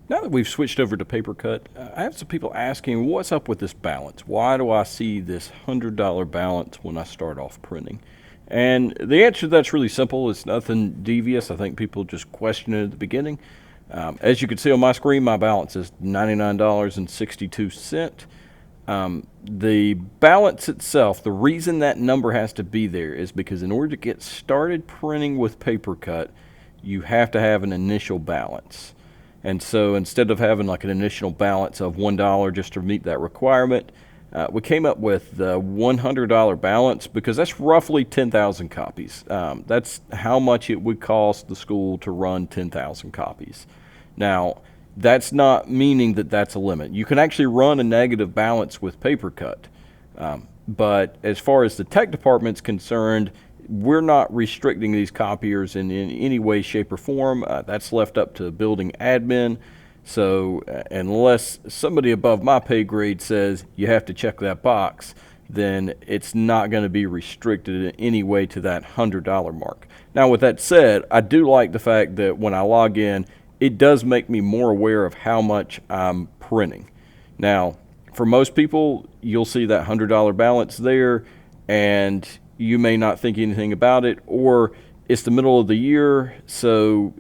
Now that we've switched over to PaperCut, I have some people asking, what's up with this balance? Why do I see this $100 balance when I start off printing? And the answer to that's really simple. It's nothing devious. I think people just question it at the beginning. As you can see on my screen, my balance is $99.62. The balance itself, the reason that number has to be there is because in order to get started printing with PaperCut, you have to have an initial balance. And so instead of having like an initial balance of $1 just to meet that requirement, we came up with the $100 balance because that's roughly 10,000 copies. That's how much it would cost the school to run 10,000 copies. Now, that's not meaning that that's a limit. You can actually run a negative balance with PaperCut. But as far as the tech department's concerned, we're not restricting these copiers in any way, shape, or form. That's left up to building admin. So unless somebody above my pay grade says you have to check that box, then it's not going to be restricted in any way to that $100 mark. Now, with that said, I do like the fact that when I log in, it does make me more aware of how much I'm printing. Now, for most people, you'll see that $100 balance there, and you may not think anything about it, or it's the middle of the year, so,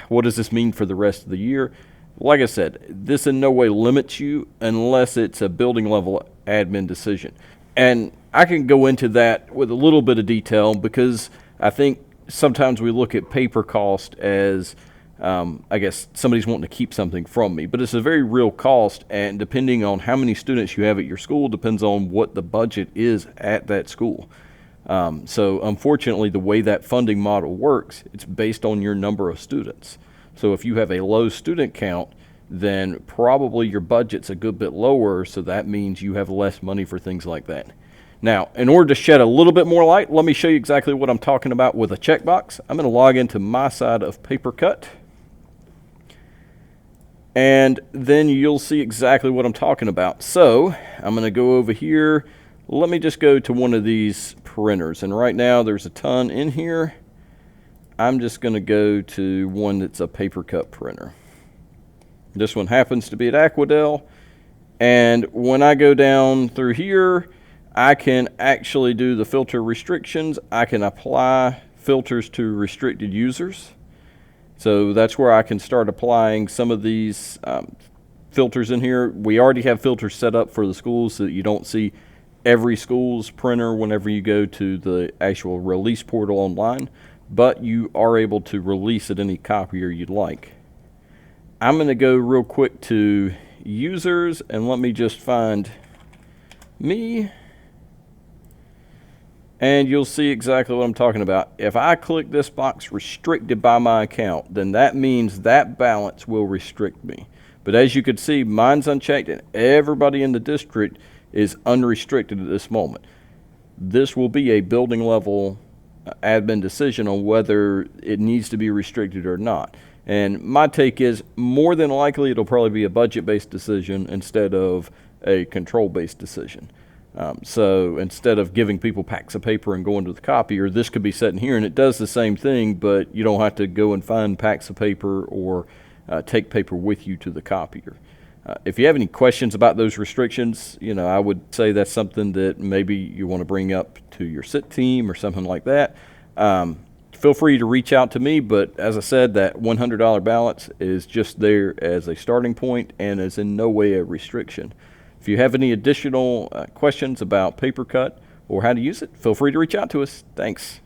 what does this mean for the rest of the year? Like I said, this in no way limits you unless it's a building level admin decision. And I can go into that with a little bit of detail because I think sometimes we look at paper cost as, I guess somebody's wanting to keep something from me, but it's a very real cost, and depending on how many students you have at your school depends on what the budget is at that school. So unfortunately, the way that funding model works, it's based on your number of students. So if you have a low student count, then probably your budget's a good bit lower, so that means you have less money for things like that. Now, in order to shed a little bit more light, let me show you exactly what I'm talking about with a checkbox. I'm going to log into my side of PaperCut, and then you'll see exactly what I'm talking about. So I'm going to go over here. Let me just go to one of these printers, and right now there's a ton in here. I'm just going to go to one that's a PaperCut printer. This one happens to be at Aquadel, and when I go down through here, I can actually do the filter restrictions. I can apply filters to restricted users. So that's where I can start applying some of these filters in here. We already have filters set up for the schools so that you don't see every school's printer whenever you go to the actual release portal online, but you are able to release at any copier you'd like. I'm going to go real quick to users, and let me just find me, and you'll see exactly what I'm talking about. If I click this box, restricted by my account, then that means that balance will restrict me. But as you can see, mine's unchecked, and everybody in the district is unrestricted at this moment. This will be a building level admin decision on whether it needs to be restricted or not. And my take is more than likely it'll probably be a budget-based decision instead of a control-based decision. So instead of giving people packs of paper and going to the copier, this could be sitting here and it does the same thing, but you don't have to go and find packs of paper or take paper with you to the copier. If you have any questions about those restrictions, I would say that's something that maybe you want to bring up to your SIT team or something like that. Feel free to reach out to me, but as I said, that $100 balance is just there as a starting point and is in no way a restriction. If you have any additional questions about PaperCut or how to use it, feel free to reach out to us. Thanks.